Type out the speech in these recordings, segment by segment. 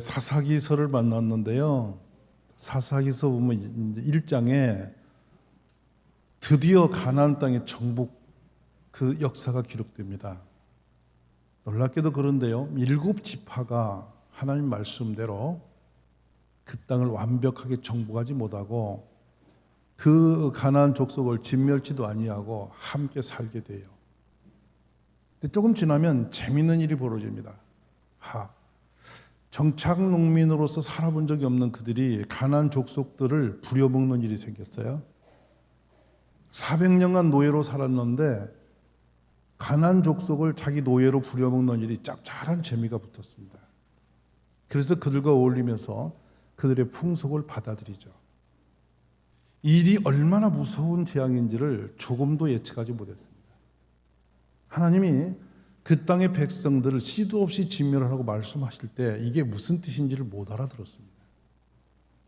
사사기서를 만났는데요. 사사기서 보면 1장에 드디어 가나안 땅의 정복 그 역사가 기록됩니다. 놀랍게도 그런데요, 7지파가 하나님 말씀대로 그 땅을 완벽하게 정복하지 못하고 그 가나안 족속을 진멸치도 아니하고 함께 살게 돼요. 근데 조금 지나면 재밌는 일이 벌어집니다. 정착 농민으로서 살아본 적이 없는 그들이 가나안 족속들을 부려먹는 일이 생겼어요. 400년간 노예로 살았는데 가나안 족속을 자기 노예로 부려먹는 일이 짭짤한 재미가 붙었습니다. 그래서 그들과 어울리면서 그들의 풍속을 받아들이죠. 일이 얼마나 무서운 재앙인지를 조금도 예측하지 못했습니다. 하나님이 그 땅의 백성들을 씨도 없이 진멸하라고 말씀하실 때 이게 무슨 뜻인지를 못 알아들었습니다.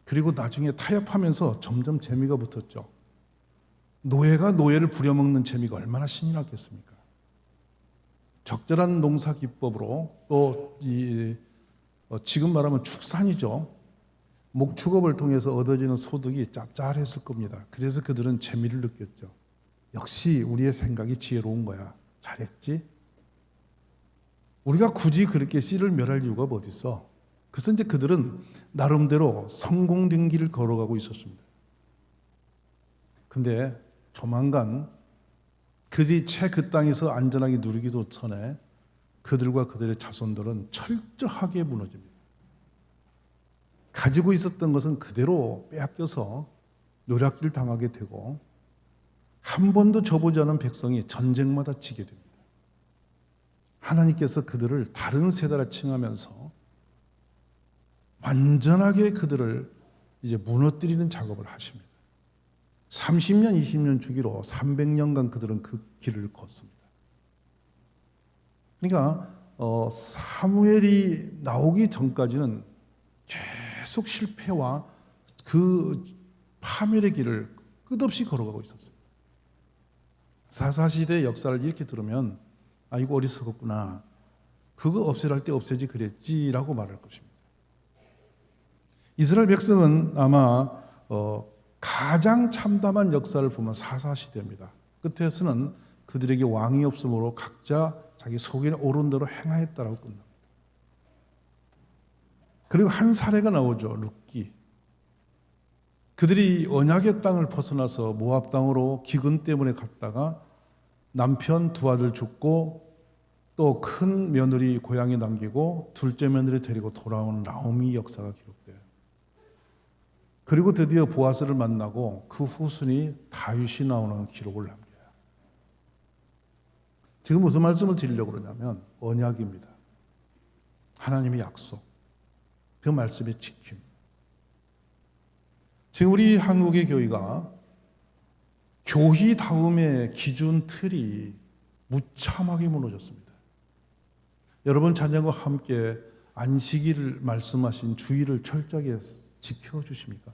그리고 나중에 타협하면서 점점 재미가 붙었죠. 노예가 노예를 부려먹는 재미가 얼마나 신이 났겠습니까? 적절한 농사 기법으로 또 지금 말하면 축산이죠. 목축업을 통해서 얻어지는 소득이 짭짤했을 겁니다. 그래서 그들은 재미를 느꼈죠. 역시 우리의 생각이 지혜로운 거야. 잘했지? 우리가 굳이 그렇게 씨를 멸할 이유가 어디 있어? 그래서 이제 그들은 나름대로 성공된 길을 걸어가고 있었습니다. 근데 조만간 그들이 채 그 땅에서 안전하게 누리기도 전에 그들과 그들의 자손들은 철저하게 무너집니다. 가지고 있었던 것은 그대로 빼앗겨서 노략질 당하게 되고 한 번도 져보지 않은 백성이 전쟁마다 지게 됩니다. 하나님께서 그들을 다른 세대라 칭하면서 완전하게 그들을 이제 무너뜨리는 작업을 하십니다. 30년, 20년 주기로 300년간 그들은 그 길을 걷습니다. 그러니까 사무엘이 나오기 전까지는 계속 실패와 그 파멸의 길을 끝없이 걸어가고 있었습니다. 사사시대의 역사를 이렇게 들으면 이거 어리석었구나. 그거 없애라 할 때 없애지 그랬지라고 말할 것입니다. 이스라엘 백성은 아마 가장 참담한 역사를 보면 사사시대입니다. 끝에서는 그들에게 왕이 없으므로 각자 자기 속에 오른 대로 행하였다라고 끝납니다. 그리고 한 사례가 나오죠. 룻기. 그들이 언약의 땅을 벗어나서 모압 땅으로 기근 때문에 갔다가 남편 두 아들 죽고 또 큰 며느리 고향에 남기고 둘째 며느리 데리고 돌아오는 나오미 역사가 기록돼요. 그리고 드디어 보아스를 만나고 그 후손이 다윗이 나오는 기록을 남겨요. 지금 무슨 말씀을 드리려고 그러냐면 언약입니다. 하나님의 약속, 그 말씀의 지킴. 지금 우리 한국의 교회가 교회다움의 기준 틀이 무참하게 무너졌습니다. 여러분 자녀와 함께 안식일을 말씀하신 주의를 철저하게 지켜주십니까?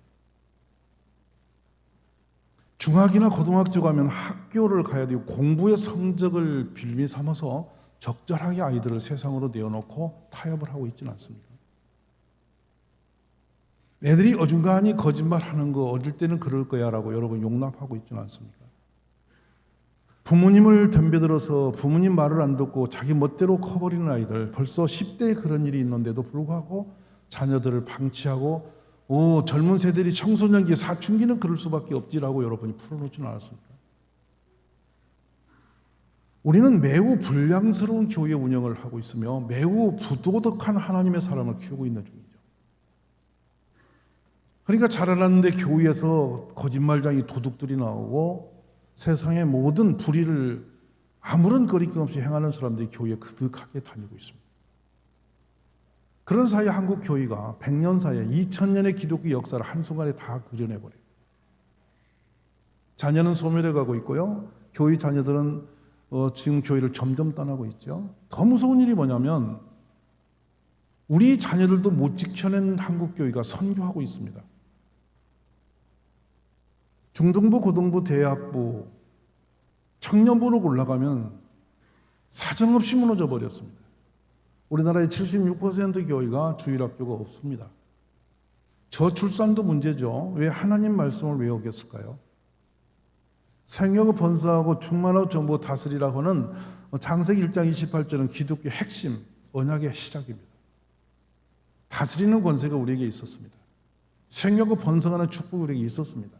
중학이나 고등학교 가면 학교를 가야 되고 공부의 성적을 빌미 삼아서 적절하게 아이들을 세상으로 내어놓고 타협을 하고 있지는 않습니다. 애들이 어중간히 거짓말하는 거 어릴 때는 그럴 거야 라고 여러분 용납하고 있지는 않습니까? 부모님을 덤벼들어서 부모님 말을 안 듣고 자기 멋대로 커버리는 아이들, 벌써 10대에 그런 일이 있는데도 불구하고 자녀들을 방치하고 젊은 세대들이 청소년기, 사춘기는 그럴 수밖에 없지라고 여러분이 풀어놓지는 않았습니까? 우리는 매우 불량스러운 교회 운영을 하고 있으며 매우 부도덕한 하나님의 사람을 키우고 있는 중이죠. 그러니까 자라났는데 교회에서 거짓말쟁이 도둑들이 나오고 세상의 모든 불의를 아무런 거리낌 없이 행하는 사람들이 교회에 그득하게 다니고 있습니다. 그런 사이에 한국 교회가 100년 사이에 2000년의 기독교 역사를 한순간에 다 그려내버려요. 자녀는 소멸해 가고 있고요. 교회 자녀들은 지금 교회를 점점 떠나고 있죠. 더 무서운 일이 뭐냐면 우리 자녀들도 못 지켜낸 한국 교회가 선교하고 있습니다. 중등부, 고등부, 대학부, 청년부로 올라가면 사정없이 무너져 버렸습니다. 우리나라의 76% 교회가 주일학교가 없습니다. 저출산도 문제죠. 왜 하나님 말씀을 왜 어겼을까요? 생육을 번성하고 충만하고 전부 다스리라고 하는 창세기 1장 28절은 기독교 핵심 언약의 시작입니다. 다스리는 권세가 우리에게 있었습니다. 생육을 번성하는 축복이 우리에게 있었습니다.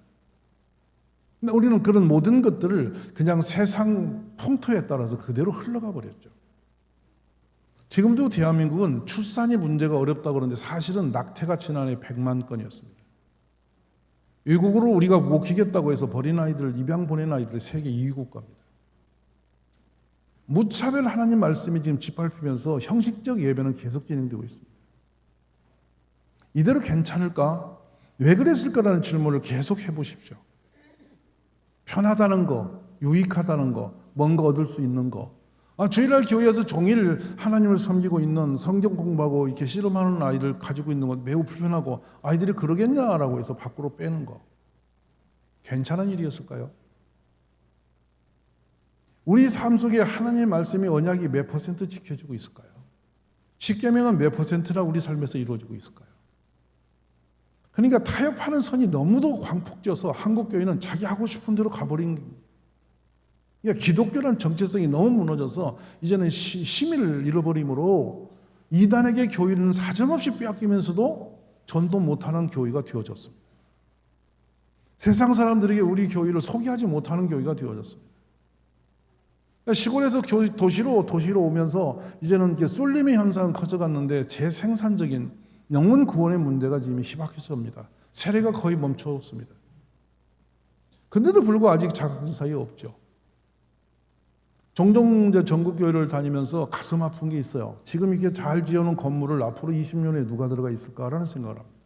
근데 우리는 그런 모든 것들을 그냥 세상 풍토에 따라서 그대로 흘러가 버렸죠. 지금도 대한민국은 출산이 문제가 어렵다고 그러는데 사실은 낙태가 지난해 100만 건이었습니다. 외국으로 우리가 먹히겠다고 해서 버린 아이들, 입양 보낸 아이들이 세계 2위 국가입니다. 무차별 하나님 말씀이 지금 짓밟히면서 형식적 예배는 계속 진행되고 있습니다. 이대로 괜찮을까? 왜 그랬을까라는 질문을 계속 해보십시오. 편하다는 거, 유익하다는 거, 뭔가 얻을 수 있는 거. 주일날 교회에서 종일 하나님을 섬기고 있는 성경 공부하고 이렇게 씨름하는 아이를 가지고 있는 건 매우 불편하고 아이들이 그러겠냐라고 해서 밖으로 빼는 거. 괜찮은 일이었을까요? 우리 삶 속에 하나님의 말씀이 언약이 몇 퍼센트 지켜지고 있을까요? 십계명은 몇 퍼센트나 우리 삶에서 이루어지고 있을까요? 그러니까 타협하는 선이 너무도 광폭져서 한국 교회는 자기 하고 싶은 대로 가버린 겁니다. 그러니까 기독교라는 정체성이 너무 무너져서 이제는 심의를 잃어버림으로 이단에게 교회는 사정없이 빼앗기면서도 전도 못하는 교회가 되어졌습니다. 세상 사람들에게 우리 교회를 소개하지 못하는 교회가 되어졌습니다. 그러니까 시골에서 도시로 오면서 이제는 쏠림의 현상은 커져갔는데 재생산적인 영혼 구원의 문제가 지금 희박해집니다. 세례가 거의 멈춰있습니다. 근데도 불구하고 아직 작은 사이 없죠. 종종 이제 전국교회를 다니면서 가슴 아픈 게 있어요. 지금 이렇게 잘 지어놓은 건물을 앞으로 20년에 누가 들어가 있을까라는 생각을 합니다.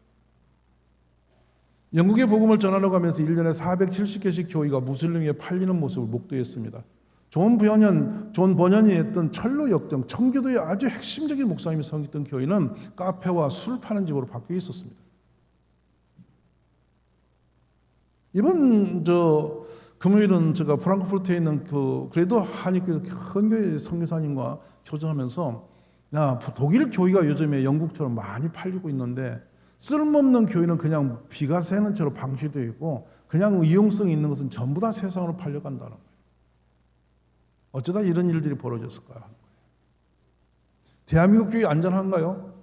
영국의 복음을 전하러 가면서 1년에 470개씩 교회가 무슬림에게 팔리는 모습을 목도했습니다. 존 번연이 했던 철로 역정, 청교도의 아주 핵심적인 목사님이 섬겼던 교회는 카페와 술 파는 집으로 바뀌어 있었습니다. 이번 금요일은 제가 프랑크푸르트에 있는 그래도 한인교회 큰 교회 선교사님과 교정하면서 독일 교회가 요즘에 영국처럼 많이 팔리고 있는데 쓸모없는 교회는 그냥 비가 새는 채로 방치되어 있고 그냥 이용성이 있는 것은 전부 다 세상으로 팔려간다는 거예요. 어쩌다 이런 일들이 벌어졌을까? 대한민국 교회 안전한가요?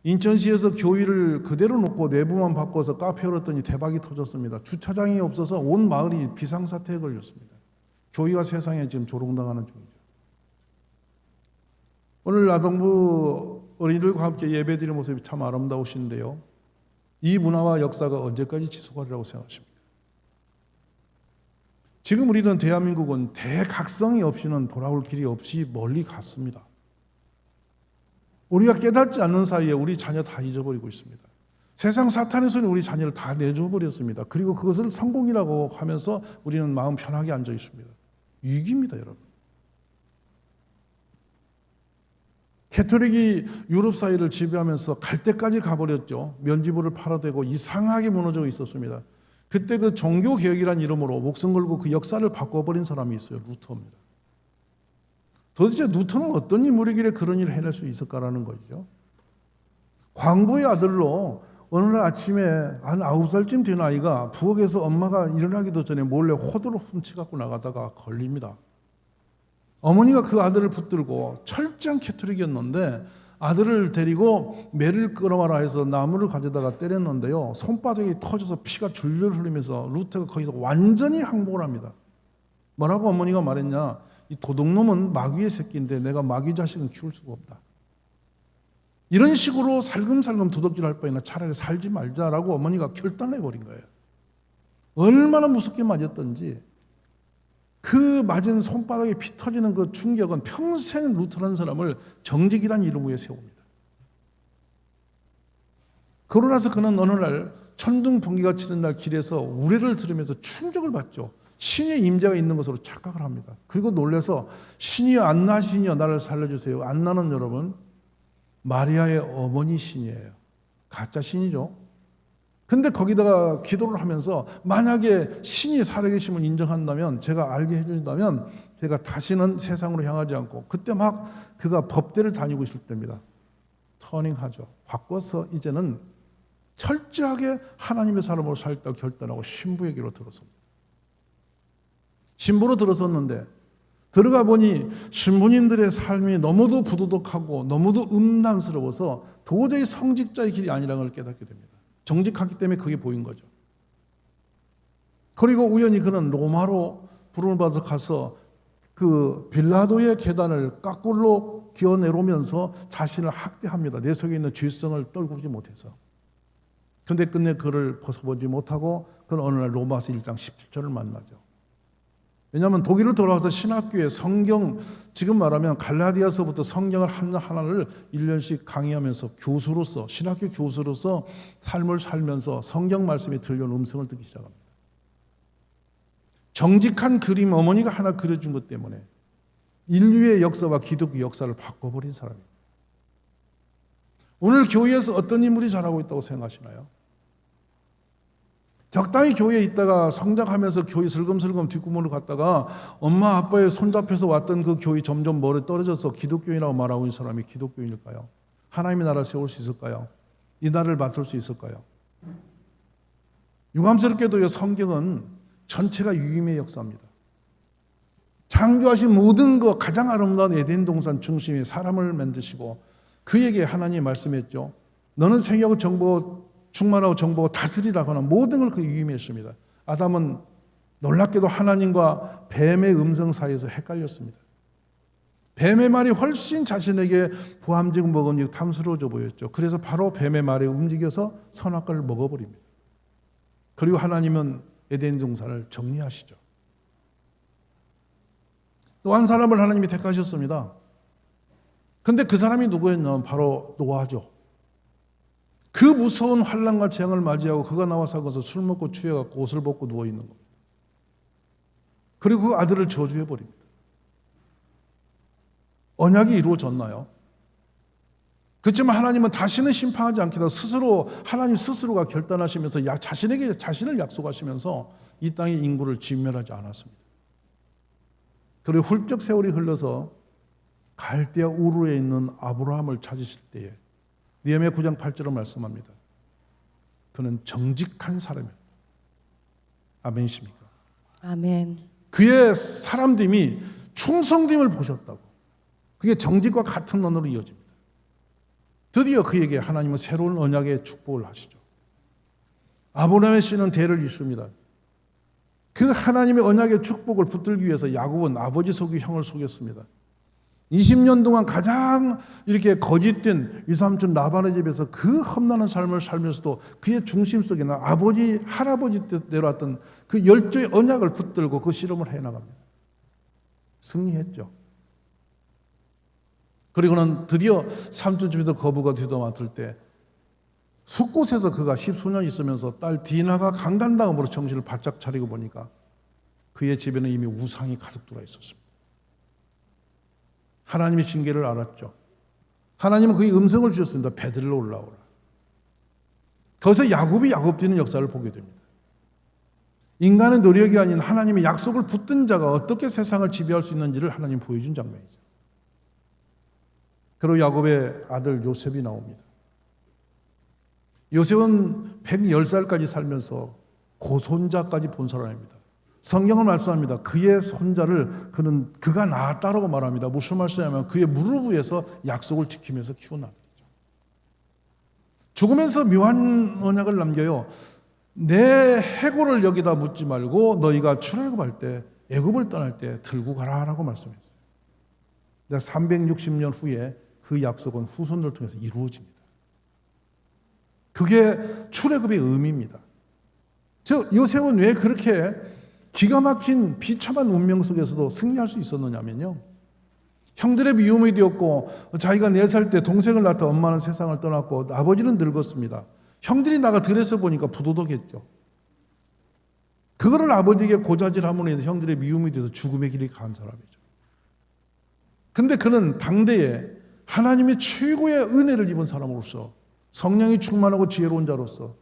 인천시에서 교회를 그대로 놓고 내부만 바꿔서 카페 열었더니 대박이 터졌습니다. 주차장이 없어서 온 마을이 비상사태에 걸렸습니다. 교회가 세상에 지금 조롱당하는 중이죠. 오늘 아동부 어린이들과 함께 예배드리는 모습이 참 아름다우신데요. 이 문화와 역사가 언제까지 지속하리라고 생각하십니까? 지금 우리는 대한민국은 대각성이 없이는 돌아올 길이 없이 멀리 갔습니다. 우리가 깨닫지 않는 사이에 우리 자녀 다 잊어버리고 있습니다. 세상 사탄의 손에 우리 자녀를 다 내줘버렸습니다. 그리고 그것을 성공이라고 하면서 우리는 마음 편하게 앉아 있습니다. 위기입니다, 여러분. 캐톨릭이 유럽 사회를 지배하면서 갈 때까지 가버렸죠. 면지부를 팔아대고 이상하게 무너져 있었습니다. 그때 그 종교개혁이라는 이름으로 목숨 걸고 그 역사를 바꿔버린 사람이 있어요. 루터입니다. 도대체 루터는 어떤 인물이길래 그런 일을 해낼 수 있을까라는 거죠. 광부의 아들로 어느 날 아침에 한 9살쯤 된 아이가 부엌에서 엄마가 일어나기도 전에 몰래 호두를 훔쳐갖고 나가다가 걸립니다. 어머니가 그 아들을 붙들고 철저한 캐톨릭이었는데 아들을 데리고 매를 끌어와라 해서 나무를 가져다가 때렸는데요. 손바닥이 터져서 피가 줄줄 흐르면서 루터가 거기서 완전히 항복을 합니다. 뭐라고 어머니가 말했냐? 이 도둑놈은 마귀의 새끼인데 내가 마귀 자식은 키울 수가 없다. 이런 식으로 살금살금 도둑질할 바에는 차라리 살지 말자라고 어머니가 결단해버린 거예요. 얼마나 무섭게 맞았던지 그 맞은 손바닥에 피 터지는 그 충격은 평생 루터라는 사람을 정직이라는 이름 위에 세웁니다. 그러고 나서 그는 어느 날 천둥 번개가 치는 날 길에서 우레를 들으면서 충격을 받죠. 신의 임재가 있는 것으로 착각을 합니다. 그리고 놀라서 신이여 안나 신이여 나를 살려주세요. 안나는 여러분 마리아의 어머니 신이에요. 가짜 신이죠. 근데 거기다가 기도를 하면서 만약에 신이 살아계심을 인정한다면, 제가 알게 해준다면 제가 다시는 세상으로 향하지 않고, 그때 막 그가 법대를 다니고 있을 때입니다. 터닝하죠. 바꿔서 이제는 철저하게 하나님의 사람으로 살겠다고 결단하고 신부에게로 들어섭니다. 신부로 들어섰는데 들어가 보니 신부님들의 삶이 너무도 부도덕하고 너무도 음란스러워서 도저히 성직자의 길이 아니라는 걸 깨닫게 됩니다. 정직하기 때문에 그게 보인 거죠. 그리고 우연히 그는 로마로 부름을 받아서 가서 그 빌라도의 계단을 까꿀로 기어내려오면서 자신을 학대합니다. 내 속에 있는 죄성을 떨구지 못해서. 근데 끝내 그를 벗어보지 못하고 그는 어느 날 로마서 1장 17절을 만나죠. 왜냐하면 독일로 돌아와서 신학교에 성경, 지금 말하면 갈라디아서부터 성경을 하나를 1년씩 강의하면서 교수로서, 신학교 교수로서 삶을 살면서 성경 말씀이 들려오는 음성을 듣기 시작합니다. 정직한 그림 어머니가 하나 그려준 것 때문에 인류의 역사와 기독교 역사를 바꿔버린 사람입니다. 오늘 교회에서 어떤 인물이 잘하고 있다고 생각하시나요? 적당히 교회에 있다가 성장하면서 교회 슬금슬금 뒷구멍으로 갔다가 엄마 아빠의 손잡혀서 왔던 그 교회 점점 멀리 떨어져서 기독교인이라고 말하고 있는 사람이 기독교인일까요? 하나님의 나라를 세울 수 있을까요? 이 나라를 맡을 수 있을까요? 유감스럽게도 성경은 전체가 유임의 역사입니다. 창조하신 모든 것, 가장 아름다운 에덴 동산 중심에 사람을 만드시고 그에게 하나님이 말씀했죠. 너는 생육하고 정복하고 충만하고 정복하고 다스리라고 하는 모든 걸 그 유임했습니다. 아담은 놀랍게도 하나님과 뱀의 음성 사이에서 헷갈렸습니다. 뱀의 말이 훨씬 자신에게 보암직 먹으니 탐스러워져 보였죠. 그래서 바로 뱀의 말에 움직여서 선악과를 먹어버립니다. 그리고 하나님은 에덴 동산을 정리하시죠. 또 한 사람을 하나님이 택하셨습니다. 근데 그 사람이 누구였냐면 바로 노아죠. 그 무서운 환난과 재앙을 맞이하고 그가 나와서 술 먹고 취해갖고 옷을 벗고 누워있는 겁니다. 그리고 그 아들을 저주해버립니다. 언약이 이루어졌나요? 그렇지만 하나님은 다시는 심판하지 않겠다 스스로, 하나님 스스로가 결단하시면서 자신에게 자신을 약속하시면서 이 땅의 인구를 진멸하지 않았습니다. 그리고 훌쩍 세월이 흘러서 갈대아 우르에 있는 아브라함을 찾으실 때에 느헤미야 9장 8절을 말씀합니다. 그는 정직한 사람이었다. 아멘이십니까? 아멘. 그의 사람됨이 충성됨을 보셨다고. 그게 정직과 같은 언어로 이어집니다. 드디어 그에게 하나님은 새로운 언약의 축복을 하시죠. 아브라함의 씨는 대를 잇습니다. 그 하나님의 언약의 축복을 붙들기 위해서 야곱은 아버지 속이 형을 속였습니다. 20년 동안 가장 이렇게 거짓된 이삼촌 라반의 집에서 그 험난한 삶을 살면서도 그의 중심 속에는 아버지, 할아버지 때 내려왔던 그 열조의 언약을 붙들고 그 실험을 해나갑니다. 승리했죠. 그리고는 드디어 삼촌 집에서 거부가 뒤덮어맞을 때 숲곳에서 그가 10수년 있으면서 딸 디나가 강간당함으로 정신을 바짝 차리고 보니까 그의 집에는 이미 우상이 가득 들어 있었습니다. 하나님의 징계를 알았죠. 하나님은 그의 음성을 주셨습니다. 베들로 올라오라. 거기서 야곱이 야곱되는 역사를 보게 됩니다. 인간의 노력이 아닌 하나님의 약속을 붙든 자가 어떻게 세상을 지배할 수 있는지를 하나님 보여준 장면이죠. 그리고 야곱의 아들 요셉이 나옵니다. 요셉은 110살까지 살면서 고손자까지 본 사람입니다. 성경은 말씀합니다. 그의 손자를 그가 낳았다라고 말합니다. 무슨 말씀이냐면 그의 무릎 위에서 약속을 지키면서 키운 아들이죠. 죽으면서 묘한 언약을 남겨요. 내 해골을 여기다 묻지 말고 너희가 출애굽할 때 애굽을 떠날 때 들고 가라라고 말씀했어요. 360년 후에 그 약속은 후손들을 통해서 이루어집니다. 그게 출애굽의 의미입니다. 즉 요셉은 왜 그렇게 기가 막힌 비참한 운명 속에서도 승리할 수 있었느냐면요. 형들의 미움이 되었고 자기가 4살 때 동생을 낳다 엄마는 세상을 떠났고 아버지는 늙었습니다. 형들이 나가 들에서 보니까 부도덕했죠. 그거를 아버지에게 고자질함으로 인해서 형들의 미움이 돼서 죽음의 길이 간 사람이죠. 근데 그는 당대에 하나님의 최고의 은혜를 입은 사람으로서 성령이 충만하고 지혜로운 자로서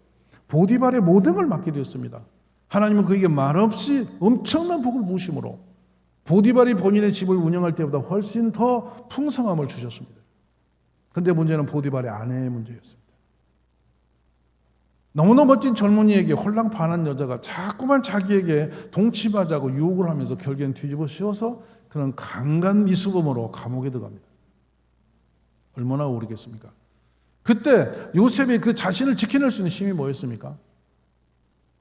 보디발의 모든 걸 맡게 되었습니다. 하나님은 그에게 말없이 엄청난 복을 부으심으로 보디발이 본인의 집을 운영할 때보다 훨씬 더 풍성함을 주셨습니다. 그런데 문제는 보디발의 아내의 문제였습니다. 너무나 멋진 젊은이에게 홀랑반한 여자가 자꾸만 자기에게 동침하자고 유혹을 하면서 결국엔 뒤집어 씌워서 그는 강간 미수범으로 감옥에 들어갑니다. 얼마나 오르겠습니까? 그때 요셉이 그 자신을 지켜낼 수 있는 힘이 뭐였습니까?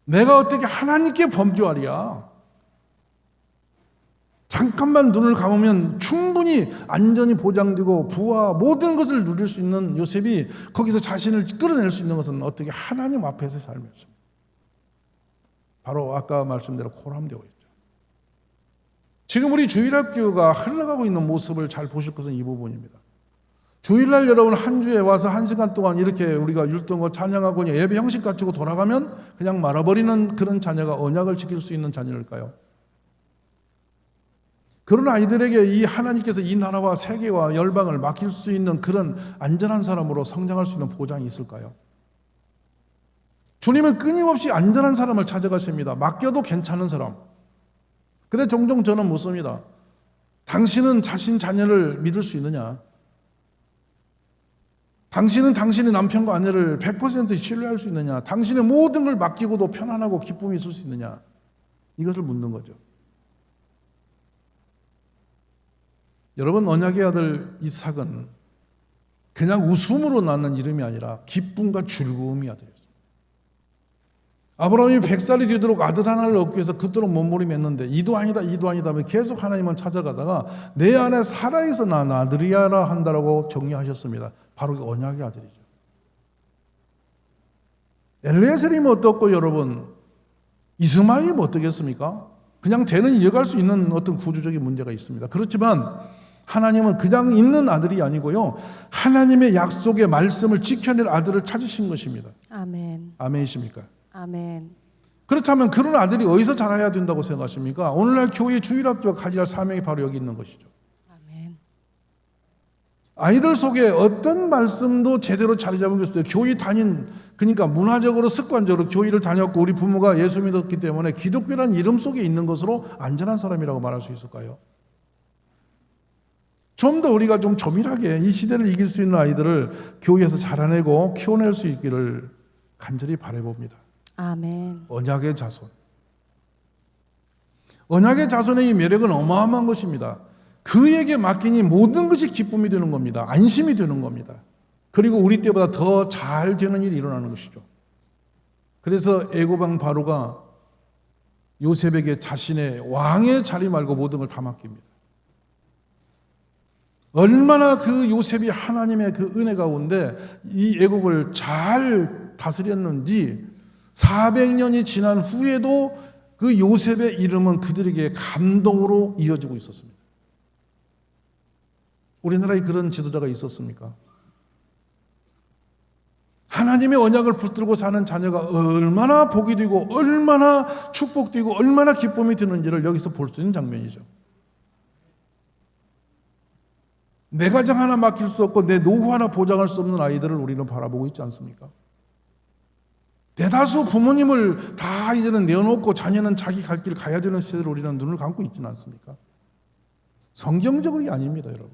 내가 어떻게 하나님께 범죄하랴? 잠깐만 눈을 감으면 충분히 안전이 보장되고 부와 모든 것을 누릴 수 있는 요셉이 거기서 자신을 끌어낼 수 있는 것은 어떻게 하나님 앞에서의 삶이었습니다. 바로 아까 말씀대로 코람되고 있죠. 지금 우리 주일학교가 흘러가고 있는 모습을 잘 보실 것은 이 부분입니다. 주일날 여러분 한 주에 와서 1시간 동안 이렇게 우리가 율동과 찬양하고 예배 형식 갖추고 돌아가면 그냥 말아버리는 그런 자녀가 언약을 지킬 수 있는 자녀일까요? 그런 아이들에게 이 하나님께서 이 나라와 세계와 열방을 맡길 수 있는 그런 안전한 사람으로 성장할 수 있는 보장이 있을까요? 주님은 끊임없이 안전한 사람을 찾아가십니다. 맡겨도 괜찮은 사람. 근데 종종 저는 묻습니다. 당신은 자신 자녀를 믿을 수 있느냐? 당신은 당신의 남편과 아내를 100% 신뢰할 수 있느냐? 당신의 모든 걸 맡기고도 편안하고 기쁨이 있을 수 있느냐? 이것을 묻는 거죠. 여러분, 언약의 아들 이삭은 그냥 웃음으로 낳는 이름이 아니라 기쁨과 즐거움이 아들이었습니다. 아브라함이 100살이 되도록 아들 하나를 얻기 위해서 그토록 몸부림했는데 이도 아니다 이도 아니다 하며 계속 하나님을 찾아가다가 내 안에 살아있어 난 아들이야라 한다라고 정리하셨습니다. 바로 그 언약의 아들이죠. 엘리에셀이면 어떻고 여러분, 이스마엘이면 어떻겠습니까? 그냥 대는 이어갈 수 있는 어떤 구조적인 문제가 있습니다. 그렇지만 하나님은 그냥 있는 아들이 아니고요, 하나님의 약속의 말씀을 지켜낼 아들을 찾으신 것입니다. 아멘. 아멘이십니까? 아멘. 그렇다면 그런 아들이 어디서 자라야 된다고 생각하십니까? 오늘날 교회 주일학교가 가져야 할 사명이 바로 여기 있는 것이죠. 아멘. 아이들 속에 어떤 말씀도 제대로 자리 잡은 것도 교회 그러니까 문화적으로 습관적으로 교회를 다녔고 우리 부모가 예수 믿었기 때문에 기독교라는 이름 속에 있는 것으로 안전한 사람이라고 말할 수 있을까요? 좀 더 우리가 좀 조밀하게 이 시대를 이길 수 있는 아이들을 교회에서 자라내고 키워낼 수 있기를 간절히 바라봅니다. 아멘. 언약의 자손. 언약의 자손의 이 매력은 어마어마한 것입니다. 그에게 맡기니 모든 것이 기쁨이 되는 겁니다. 안심이 되는 겁니다. 그리고 우리 때보다 더 잘 되는 일이 일어나는 것이죠. 그래서 애고방 바로가 요셉에게 자신의 왕의 자리 말고 모든 걸 다 맡깁니다. 얼마나 그 요셉이 하나님의 그 은혜 가운데 이 애국을 잘 다스렸는지 400년이 지난 후에도 그 요셉의 이름은 그들에게 감동으로 이어지고 있었습니다. 우리나라에 그런 지도자가 있었습니까? 하나님의 언약을 붙들고 사는 자녀가 얼마나 복이 되고 얼마나 축복되고 얼마나 기쁨이 드는지를 여기서 볼 수 있는 장면이죠. 내 가정 하나 맡길 수 없고 내 노후 하나 보장할 수 없는 아이들을 우리는 바라보고 있지 않습니까? 대다수 부모님을 다 이제는 내어놓고 자녀는 자기 갈 길 가야 되는 시대를 우리는 눈을 감고 있지는 않습니까? 성경적으로 아닙니다, 여러분.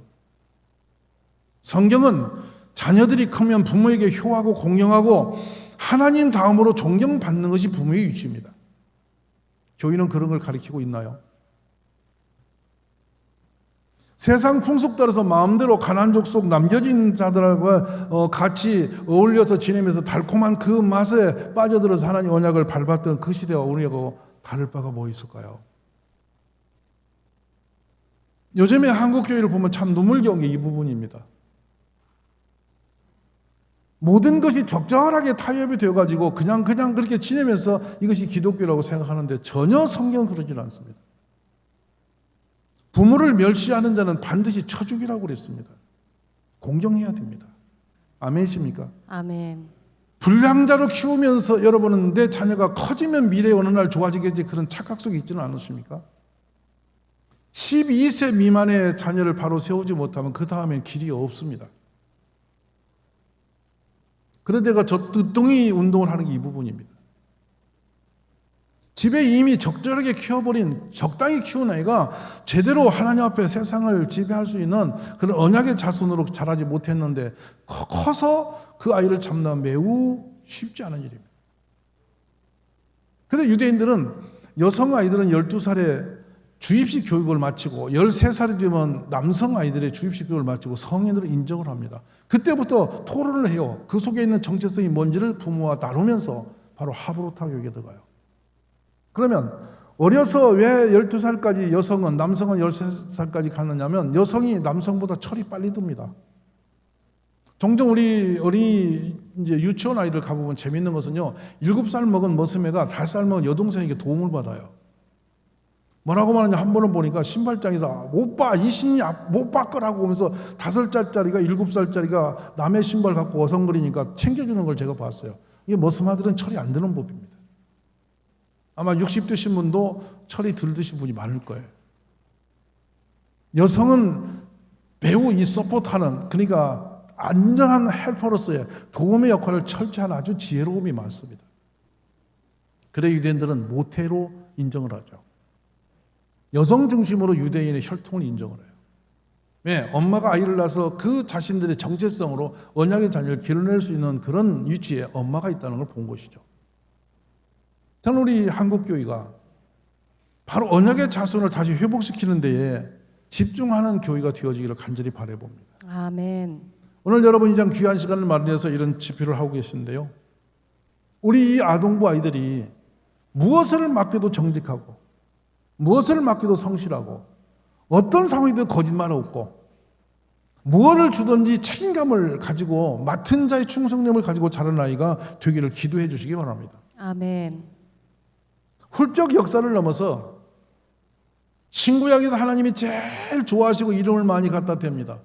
성경은 자녀들이 크면 부모에게 효하고 공경하고 하나님 다음으로 존경받는 것이 부모의 위치입니다. 교회는 그런 걸 가르치고 있나요? 세상 풍속 따라서 마음대로 가난 족속 남겨진 자들과 같이 어울려서 지내면서 달콤한 그 맛에 빠져들어서 하나님 언약을 밟았던 그 시대와 우리하고 다를 바가 뭐 있을까요? 요즘에 한국 교회를 보면 참 눈물겨운 게 이 부분입니다. 모든 것이 적절하게 타협이 되어가지고 그냥 그렇게 지내면서 이것이 기독교라고 생각하는데 전혀 성경은 그러지 않습니다. 부모를 멸시하는 자는 반드시 쳐죽이라고 그랬습니다. 공경해야 됩니다. 아멘이십니까? 아멘. 불량자로 키우면서 여러분은 내 자녀가 커지면 미래에 어느 날 좋아지겠지 그런 착각 속에 있지는 않으십니까? 12세 미만의 자녀를 바로 세우지 못하면 그 다음엔 길이 없습니다. 그래서 제가 저 뜨뚱이 운동을 하는 게 이 부분입니다. 집에 이미 적절하게 키워버린, 적당히 키운 아이가 제대로 하나님 앞에 세상을 지배할 수 있는 그런 언약의 자손으로 자라지 못했는데 커서 그 아이를 잡는 매우 쉽지 않은 일입니다. 그런데 유대인들은 여성 아이들은 12살에 주입식 교육을 마치고 13살이 되면 남성 아이들의 주입식 교육을 마치고 성인으로 인정을 합니다. 그때부터 토론을 해요. 그 속에 있는 정체성이 뭔지를 부모와 나누면서 바로 하브루타 교육에 들어가요. 그러면 어려서 왜 12살까지 여성은, 남성은 13살까지 가느냐면 여성이 남성보다 철이 빨리 듭니다. 종종 우리 어린이 이제 유치원 아이들 가보면 재밌는 것은요, 7살 먹은 머슴애가 5살 먹은 여동생에게 도움을 받아요. 뭐라고 말하냐, 한 번은 보니까 신발장에서 못 봐, 이 신이 못 바꾸라고 하면서 5살짜리가 7살짜리가 남의 신발 갖고 어성거리니까 챙겨주는 걸 제가 봤어요. 이게 머슴 아들은 철이 안 드는 법입니다. 아마 60 드신 분도 철이 덜 드신 분이 많을 거예요. 여성은 매우 이 서포트하는, 그러니까 안전한 헬퍼로서의 도움의 역할을 철저한 아주 지혜로움이 많습니다. 그래 유대인들은 모태로 인정을 하죠. 여성 중심으로 유대인의 혈통을 인정을 해요. 왜? 엄마가 아이를 낳아서 그 자신들의 정체성으로 언약의 자녀를 길러낼 수 있는 그런 위치에 엄마가 있다는 걸 본 것이죠. 저는 우리 한국교회가 바로 언약의 자손을 다시 회복시키는 데에 집중하는 교회가 되어지기를 간절히 바라봅니다. 아멘. 오늘 여러분 이장 귀한 시간을 마련해서 이런 집회를 하고 계신데요. 우리 이 아동부 아이들이 무엇을 맡겨도 정직하고 무엇을 맡겨도 성실하고 어떤 상황이든 거짓말 없고 무엇을 주든지 책임감을 가지고 맡은 자의 충성됨을 가지고 자란 아이가 되기를 기도해 주시기 바랍니다. 아멘. 훌쩍 역사를 넘어서 신구약에서 하나님이 제일 좋아하시고 이름을 많이 갖다 댑니다.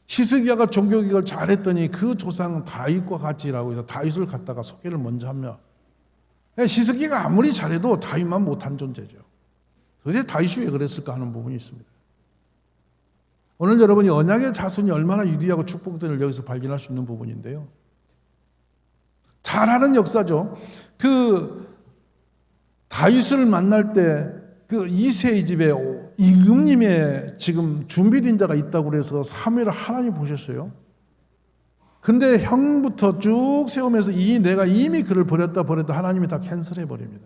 히스기야가 종교개혁을 잘했더니 그 조상 다윗과 같이라고 해서 다윗을 갖다가 소개를 먼저 하며, 히스기야가 아무리 잘해도 다윗만 못한 존재죠. 도대체 다윗이 왜 그랬을까 하는 부분이 있습니다. 오늘 여러분이 언약의 자손이 얼마나 위대하고 축복된을 여기서 발견할 수 있는 부분인데요. 잘하는 역사죠. 그 다윗을 만날 때 그 이새의 집에 임금님의 지금 준비된 자가 있다고 그래서 사무엘을 하나님 보셨어요. 근데 형부터 쭉 세우면서 내가 이미 그를 버렸다 하나님이 다 캔슬해 버립니다.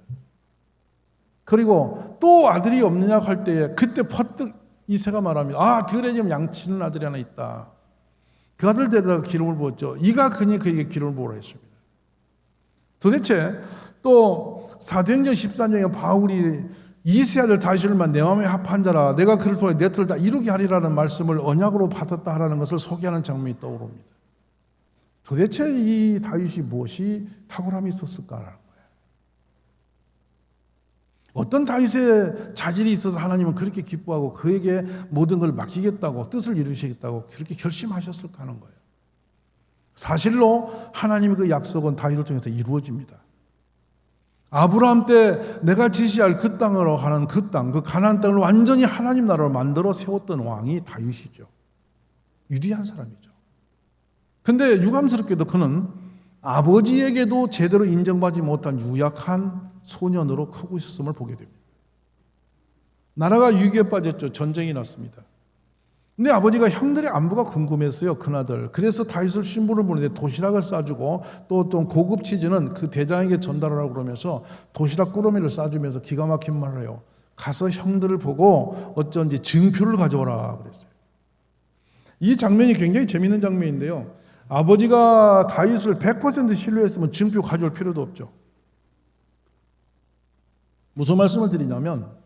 그리고 또 아들이 없느냐 할 때에 그때 퍼뜩 이새가 말합니다. 들에 지금 양치는 아들이 하나 있다. 그 아들 데다가 기름을 부었죠. 이가 그니 그에게 기름을 부으라 했습니다. 도대체 또 사도행전 13장에 바울이 이세 아들 다윗을만 내 마음에 합한 자라 내가 그를 통해 내 뜻을 다 이루게 하리라는 말씀을 언약으로 받았다 하라는 것을 소개하는 장면이 떠오릅니다. 도대체 이 다윗이 무엇이 탁월함이 있었을까라는 거예요. 어떤 다윗의 자질이 있어서 하나님은 그렇게 기뻐하고 그에게 모든 걸 맡기겠다고 뜻을 이루시겠다고 그렇게 결심하셨을까 하는 거예요. 사실로 하나님의 그 약속은 다윗을 통해서 이루어집니다. 아브라함 때 내가 지시할 그 땅으로 하는 그 땅, 그 가나안 땅을 완전히 하나님 나라로 만들어 세웠던 왕이 다윗이죠. 위대한 사람이죠. 근데 유감스럽게도 그는 아버지에게도 제대로 인정받지 못한 유약한 소년으로 크고 있었음을 보게 됩니다. 나라가 위기에 빠졌죠. 전쟁이 났습니다. 근데 아버지가 형들의 안부가 궁금했어요. 큰아들. 그래서 다윗을 신부를 보내는데 도시락을 싸주고 또 고급 치즈는 그 대장에게 전달하라고 그러면서 도시락 꾸러미를 싸주면서 기가 막힌 말을 해요. 가서 형들을 보고 어쩐지 증표를 가져오라 그랬어요. 이 장면이 굉장히 재밌는 장면인데요. 아버지가 다윗을 100% 신뢰했으면 증표 가져올 필요도 없죠. 무슨 말씀을 드리냐면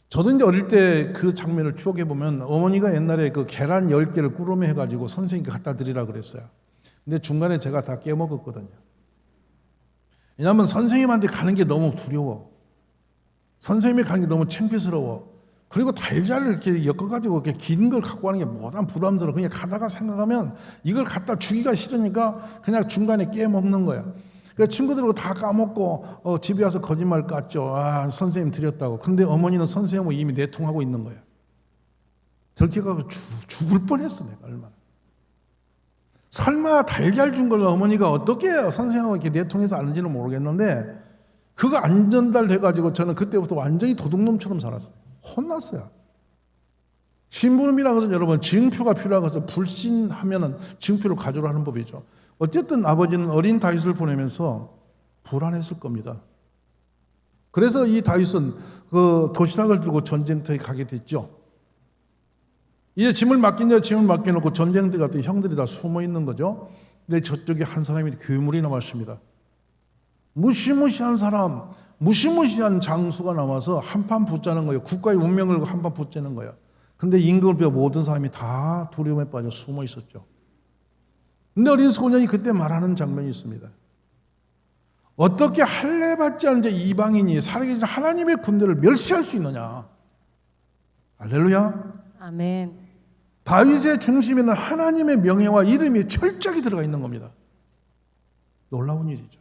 저도 이제 어릴 때 그 장면을 추억해 보면 어머니가 옛날에 그 계란 10개를 꾸러미 해가지고 선생님께 갖다 드리라 그랬어요. 근데 중간에 제가 다 깨먹었거든요. 왜냐하면 선생님한테 가는 게 너무 두려워. 선생님이 가는 게 너무 창피스러워. 그리고 달걀을 이렇게 엮어가지고 이렇게 긴 걸 갖고 가는 게 뭐다 부담스러워. 그냥 가다가 생각하면 이걸 갖다 주기가 싫으니까 그냥 중간에 깨먹는 거야. 그래서 친구들하고 다 까먹고 집에 와서 거짓말 깠죠. 선생님 드렸다고. 근데 어머니는 선생님하고 이미 내통하고 있는 거야. 들켜가고 죽을 뻔했어 내가 얼마나. 설마 달걀 준 걸 어머니가 어떻게 선생님하고 이렇게 내통해서 아는지는 모르겠는데 그거 안 전달돼가지고 저는 그때부터 완전히 도둑놈처럼 살았어요. 혼났어요. 신부름이라는 것은 여러분 증표가 필요한 것은 불신하면은 증표를 가져오라 하는 법이죠. 어쨌든 아버지는 어린 다윗을 보내면서 불안했을 겁니다. 그래서 이 다윗은 그 도시락을 들고 전쟁터에 가게 됐죠. 이제 짐을 맡겨놓고 전쟁터에 갔더니 형들이 다 숨어 있는 거죠. 근데 저쪽에 한 사람이 괴물이 나왔습니다. 무시무시한 사람, 무시무시한 장수가 나와서 한판 붙자는 거예요. 국가의 운명을 한판 붙자는 거예요. 근데 임금을 비워 모든 사람이 다 두려움에 빠져 숨어 있었죠. 근데 어린 소년이 그때 말하는 장면이 있습니다. 어떻게 할례받지 않은 이방인이 살아계신 하나님의 군대를 멸시할 수 있느냐. 할렐루야. 아멘. 다윗의 중심에는 하나님의 명예와 이름이 철저하게 들어가 있는 겁니다. 놀라운 일이죠.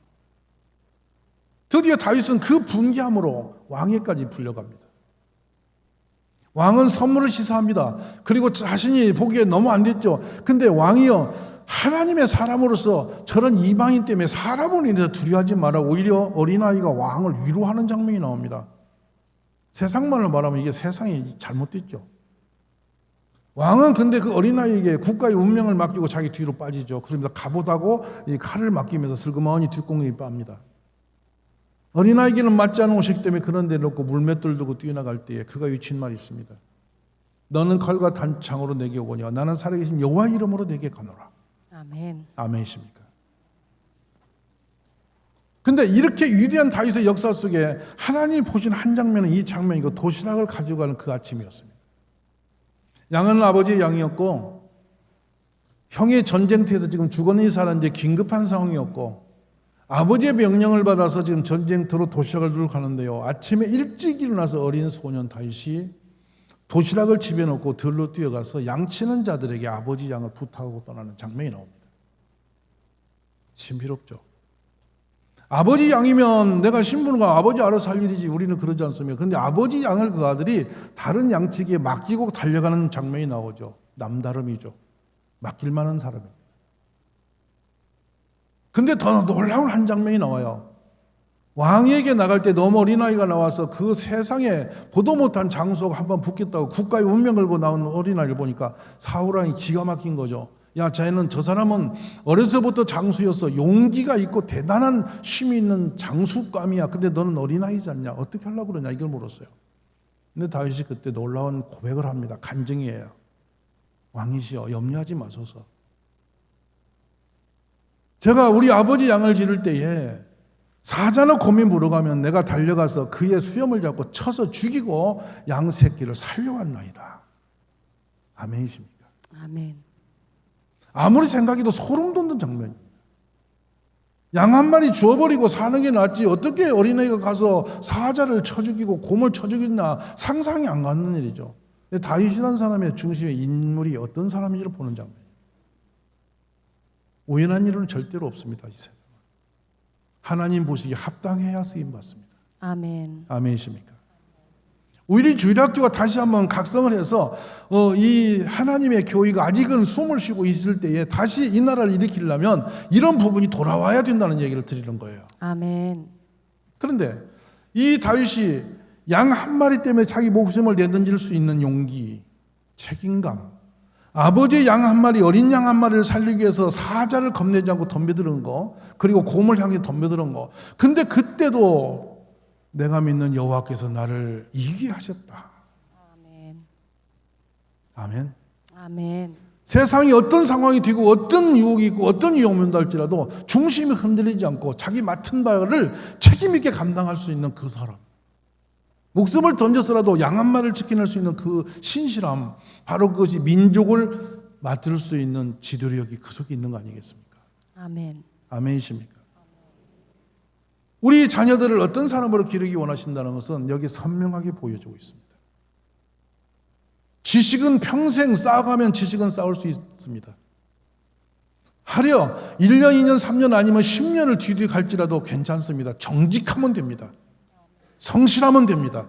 드디어 다윗은 그 분기함으로 왕위까지 불려갑니다. 왕은 선물을 시사합니다. 그리고 자신이 보기에 너무 안 됐죠. 근데 왕이요, 하나님의 사람으로서 저런 이방인 때문에 사람으로 인해서 두려워하지 마라. 오히려 어린아이가 왕을 위로하는 장면이 나옵니다. 세상만을 말하면 이게 세상이 잘못됐죠. 왕은 근데 그 어린아이에게 국가의 운명을 맡기고 자기 뒤로 빠지죠. 그러면서 갑옷하고 이 칼을 맡기면서 슬그머니 뒷공에 빱니다. 어린아이에게는 맞지 않은 옷이기 때문에 그런 데 놓고 물맷돌 두고 뛰어나갈 때에 그가 외친 말이 있습니다. 너는 칼과 단창으로 내게 오거니와 나는 살아계신 여호와 이름으로 내게 가노라. 아멘. 아멘이십니까? 근데 이렇게 위대한 다윗의 역사 속에 하나님이 보신 한 장면은 이 장면이고 도시락을 가져가는 그 아침이었습니다. 양은 아버지의 양이었고 형의 전쟁터에서 지금 죽었는 사람인데 긴급한 상황이었고 아버지의 명령을 받아서 지금 전쟁터로 도시락을 들고 가는데요. 아침에 일찍 일어나서 어린 소년 다윗이 도시락을 집에 넣고 들로 뛰어가서 양치는 자들에게 아버지 양을 부탁하고 떠나는 장면이 나옵니다. 신비롭죠. 아버지 양이면 내가 신부는가 아버지 알아서 할 일이지 우리는 그러지 않습니까? 그런데 아버지 양을 그 아들이 다른 양치기에 맡기고 달려가는 장면이 나오죠. 남다름이죠. 맡길 만한 사람입니다. 근데 더 놀라운 한 장면이 나와요. 왕에게 나갈 때 너무 어린아이가 나와서 그 세상에 보도 못한 장수가 한번 붙겠다고 국가의 운명 걸고 나온 어린아이를 보니까 사울왕이 기가 막힌 거죠. 야, 저 사람은 어려서부터 장수였어. 용기가 있고 대단한 힘이 있는 장수감이야. 근데 너는 어린아이지 않냐? 어떻게 하려고 그러냐? 이걸 물었어요. 근데 다윗이 그때 놀라운 고백을 합니다. 간증이에요. 왕이시여, 염려하지 마소서. 제가 우리 아버지 양을 기를 때에 사자나 곰이 물어가면 내가 달려가서 그의 수염을 잡고 쳐서 죽이고 양 새끼를 살려왔나이다. 아멘이십니까? 아멘. 아무리 생각해도 소름 돋는 장면입니다. 양 한 마리 주워버리고 사는 게 낫지 어떻게 어린아이가 가서 사자를 쳐 죽이고 곰을 쳐 죽이나 상상이 안 가는 일이죠. 다윗이라는 사람의 중심의 인물이 어떤 사람인지를 보는 장면이에요. 우연한 일은 절대로 없습니다. 이 세상은. 하나님 보시기에 합당해야 쓰임받습니다. 아멘. 아멘이십니까? 우리 주일학교가 다시 한번 각성을 해서 이 하나님의 교회가 아직은 숨을 쉬고 있을 때에 다시 이 나라를 일으키려면 이런 부분이 돌아와야 된다는 얘기를 드리는 거예요. 아멘. 그런데 이 다윗이 양 한 마리 때문에 자기 목숨을 내던질 수 있는 용기, 책임감, 아버지의 양 한 마리, 어린 양 한 마리를 살리기 위해서 사자를 겁내지 않고 덤벼드는 거, 그리고 곰을 향해 덤벼드는 거. 근데 그때도 내가 믿는 여호와께서 나를 이기게 하셨다. 아멘. 아멘. 아멘. 세상이 어떤 상황이 되고 어떤 유혹이 있고 어떤 위험이 온다 할지라도 중심이 흔들리지 않고 자기 맡은 바를 책임 있게 감당할 수 있는 그 사람. 목숨을 던져서라도 양 한 마리를 지켜낼 수 있는 그 신실함, 바로 그것이 민족을 맡을 수 있는 지도력이 그 속에 있는 거 아니겠습니까? 아멘. 아멘이십니까? 우리 자녀들을 어떤 사람으로 기르기 원하신다는 것은 여기 선명하게 보여주고 있습니다. 지식은 평생 쌓아가면 지식은 쌓을 수 있습니다. 하려 1년, 2년, 3년 아니면 10년을 뒤뒤 갈지라도 괜찮습니다. 정직하면 됩니다. 성실하면 됩니다.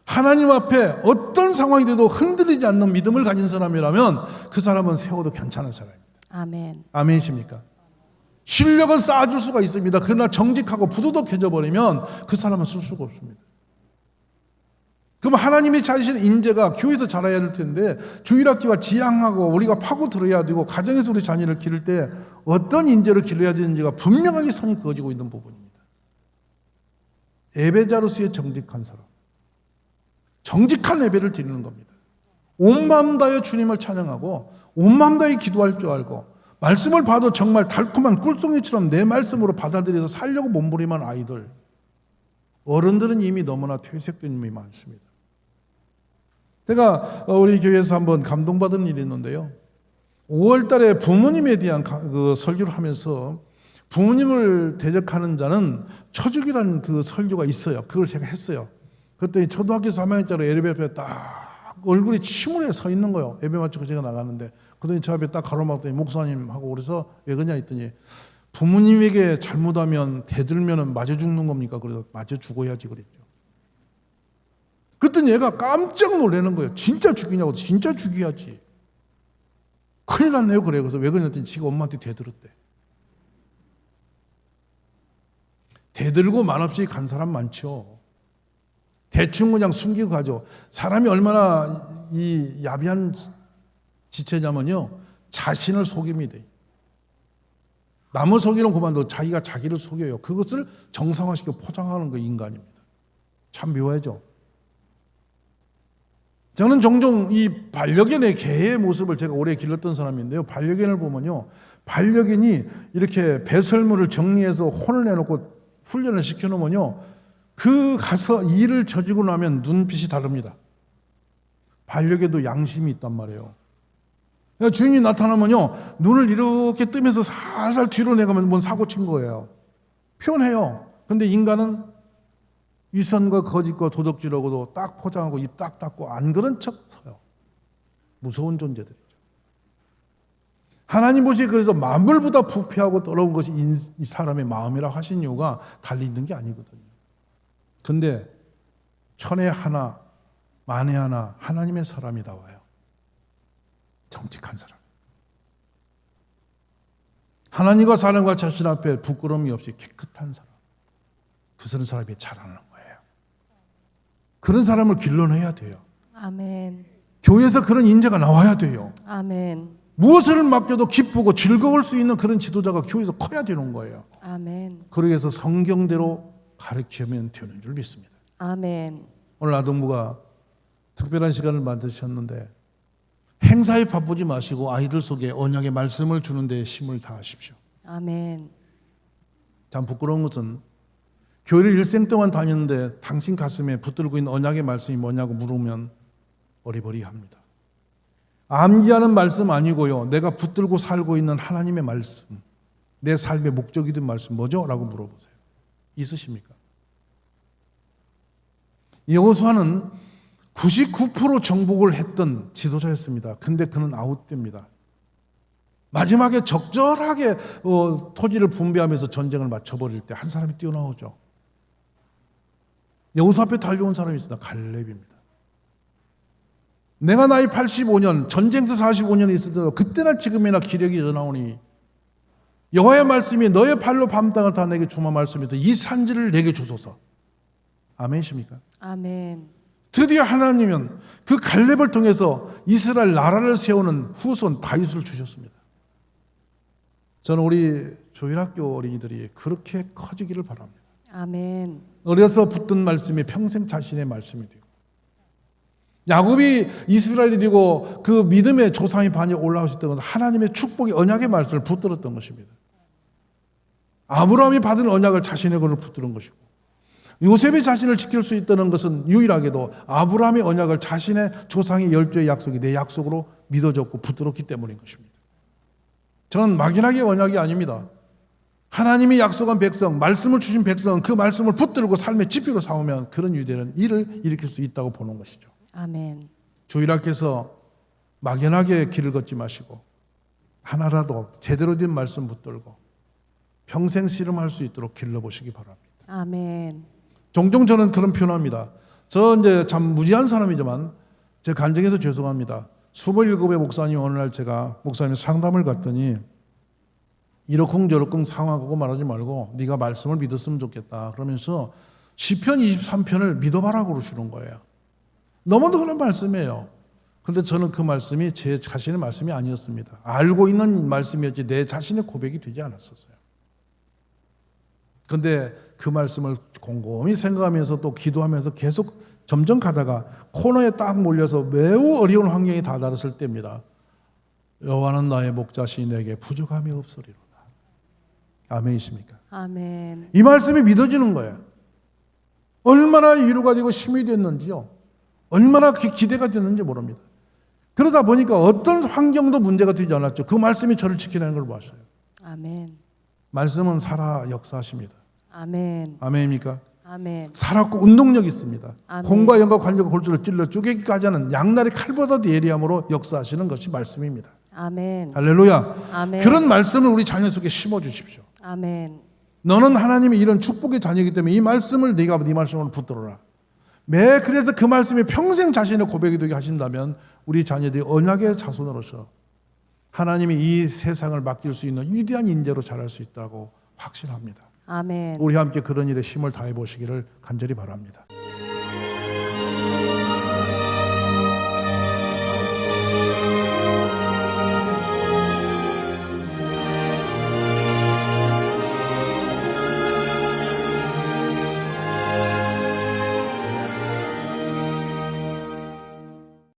하나님 앞에 어떤 상황이 돼도 흔들리지 않는 믿음을 가진 사람이라면 그 사람은 세워도 괜찮은 사람입니다. 아멘. 아멘이십니까? 실력은 쌓아줄 수가 있습니다. 그러나 정직하고 부도덕해져 버리면 그 사람은 쓸 수가 없습니다. 그럼 하나님이 찾으신 인재가 교회에서 자라야 될 텐데 주일학교와 지향하고 우리가 파고들어야 되고 가정에서 우리 자녀를 기를 때 어떤 인재를 기르어야 되는지가 분명하게 선이 그어지고 있는 부분입니다. 예배자로서의 정직한 사람, 정직한 예배를 드리는 겁니다. 온 마음 다해 주님을 찬양하고 온 마음 다해 기도할 줄 알고 말씀을 봐도 정말 달콤한 꿀송이처럼 내 말씀으로 받아들여서 살려고 몸부림한 아이들, 어른들은 이미 너무나 퇴색된 일이 많습니다. 제가 우리 교회에서 한번 감동받은 일이 있는데요. 5월 달에 부모님에 대한 그 설교를 하면서 부모님을 대적하는 자는 처죽이라는 그 설교가 있어요. 그걸 제가 했어요. 그랬더니 초등학교 3학년짜리 예배에 딱 얼굴이 침울해 서 있는 거예요. 예배 마치고 제가 나가는데. 그랬더니 저 앞에 딱 가로막더니 목사님하고 그래서 왜 그러냐 했더니 부모님에게 잘못하면 대들면 맞아 죽는 겁니까? 그래서 맞아 죽어야지 그랬죠. 그랬더니 얘가 깜짝 놀라는 거예요. 진짜 죽이냐고. 진짜 죽여야지. 큰일 났네요. 그래요. 그래서 왜 그러냐 했더니 지가 엄마한테 대들었대. 대들고 말없이 간 사람 많죠. 대충 그냥 숨기고 가죠. 사람이 얼마나 이 야비한 지체냐면요. 자신을 속입니다. 남을 속이는 그만둬 자기가 자기를 속여요. 그것을 정상화시켜 포장하는 거 인간입니다. 참 묘하죠. 저는 종종 이 반려견의 개의 모습을 제가 오래 길렀던 사람인데요. 반려견을 보면요. 반려견이 이렇게 배설물을 정리해서 혼을 내놓고 훈련을 시켜놓으면요. 그 가서 일을 저지고 나면 눈빛이 다릅니다. 반려견도 양심이 있단 말이에요. 그러니까 주인이 나타나면요. 눈을 이렇게 뜨면서 살살 뒤로 내가면 뭔 사고 친 거예요. 표현해요. 근데 인간은 위선과 거짓과 도덕질하고도 딱 포장하고 입 딱 닫고 안 그런 척 서요. 무서운 존재들이죠. 하나님 보시기에 그래서 만물보다 부패하고 더러운 것이 이 사람의 마음이라고 하신 이유가 달리 있는 게 아니거든요. 근데 천에 하나 만에 하나 하나님의 사람이 나와요. 정직한 사람. 하나님과 사람과 자신 앞에 부끄러움이 없이 깨끗한 사람. 그런 사람이 자라는 거예요. 그런 사람을 길러내야 돼요. 아멘. 교회에서 그런 인재가 나와야 돼요. 아멘. 무엇을 맡겨도 기쁘고 즐거울 수 있는 그런 지도자가 교회에서 커야 되는 거예요. 아멘. 그러기 위해서 성경대로 가르치면 되는 줄 믿습니다. 아멘. 오늘 아동부가 특별한 시간을 만드셨는데 행사에 바쁘지 마시고 아이들 속에 언약의 말씀을 주는 데 힘을 다하십시오. 아멘. 참 부끄러운 것은 교회를 일생 동안 다니는데 당신 가슴에 붙들고 있는 언약의 말씀이 뭐냐고 물으면 어리버리합니다. 암기하는 말씀 아니고요. 내가 붙들고 살고 있는 하나님의 말씀, 내 삶의 목적이 된 말씀 뭐죠? 라고 물어보세요. 있으십니까? 여호수아는 99% 정복을 했던 지도자였습니다. 근데 그는 아웃됩니다. 마지막에 적절하게 토지를 분배하면서 전쟁을 마쳐버릴 때 한 사람이 뛰어나오죠. 여호수아 앞에 달려온 사람이 있습니다. 갈렙입니다. 내가 나이 85년, 전쟁터 45년이 있을 때도 그때나 지금이나 기력이 여나오니 여호와의 말씀이 너의 발로 밤 땅을 다 내게 주마 말씀에서 이 산지를 내게 주소서. 아멘이십니까? 아멘. 드디어 하나님은 그 갈렙을 통해서 이스라엘 나라를 세우는 후손 다윗을 주셨습니다. 저는 우리 조일학교 어린이들이 그렇게 커지기를 바랍니다. 아멘. 어려서 붙든 말씀이 평생 자신의 말씀이 되고 야곱이 이스라엘이 되고 그 믿음의 조상의 반이 올라오셨던 것은 하나님의 축복의 언약의 말씀을 붙들었던 것입니다. 아브라함이 받은 언약을 자신의 것을 붙들은 것이고 요셉이 자신을 지킬 수 있다는 것은 유일하게도 아브라함의 언약을 자신의 조상의 열조의 약속이 내 약속으로 믿어졌고 붙들었기 때문인 것입니다. 저는 막연하게 언약이 아닙니다. 하나님이 약속한 백성, 말씀을 주신 백성은 그 말씀을 붙들고 삶의 지표로 삼으면 그런 유대는 일을 일으킬 수 있다고 보는 것이죠. 아멘. 주일학교에서 막연하게 길을 걷지 마시고 하나라도 제대로 된 말씀 붙들고 평생 씨름할 수 있도록 길러보시기 바랍니다. 아멘. 종종 저는 그런 표현합니다. 저 이제 참 무지한 사람이지만 제 간증해서 죄송합니다. 27의 목사님 어느 날 제가 목사님 상담을 갔더니 이러쿵저러쿵 상황하고 말하지 말고 네가 말씀을 믿었으면 좋겠다 그러면서 시편 23편을 믿어봐라 그러시는 거예요. 너무도 그런 말씀이에요. 그런데 저는 그 말씀이 제 자신의 말씀이 아니었습니다. 알고 있는 말씀이었지 내 자신의 고백이 되지 않았었어요. 그런데 그 말씀을 곰곰이 생각하면서 또 기도하면서 계속 점점 가다가 코너에 딱 몰려서 매우 어려운 환경이 다다랐을 때입니다. 여호와는 나의 목자시니 내게 부족함이 없으리로다. 아멘이십니까? 아멘. 이 말씀이 믿어지는 거예요. 얼마나 위로가 되고 힘이 됐는지요. 얼마나 기대가 됐는지 모릅니다. 그러다 보니까 어떤 환경도 문제가 되지 않았죠. 그 말씀이 저를 지키는 걸 봤어요. 아멘. 말씀은 살아 역사하십니다. 아멘. 아멘입니까? 아멘. 살았고 운동력 있습니다. 아멘. 콩과 영과 관절과 골수를 찔러 쪼개기까지 하는 양날의 칼보다 예리함으로 역사하시는 것이 말씀입니다. 아멘. 할렐루야. 아멘. 그런 말씀을 우리 자녀 속에 심어주십시오. 아멘. 너는 하나님의 이런 축복의 자녀이기 때문에 이 말씀을 네가 네 말씀으로 붙들어라. 그래서 그 말씀이 평생 자신의 고백이 되게 하신다면 우리 자녀들이 언약의 자손으로서 하나님이 이 세상을 맡길 수 있는 위대한 인재로 자랄 수 있다고 확신합니다. 아멘. 우리 함께 그런 일에 힘을 다해 보시기를 간절히 바랍니다.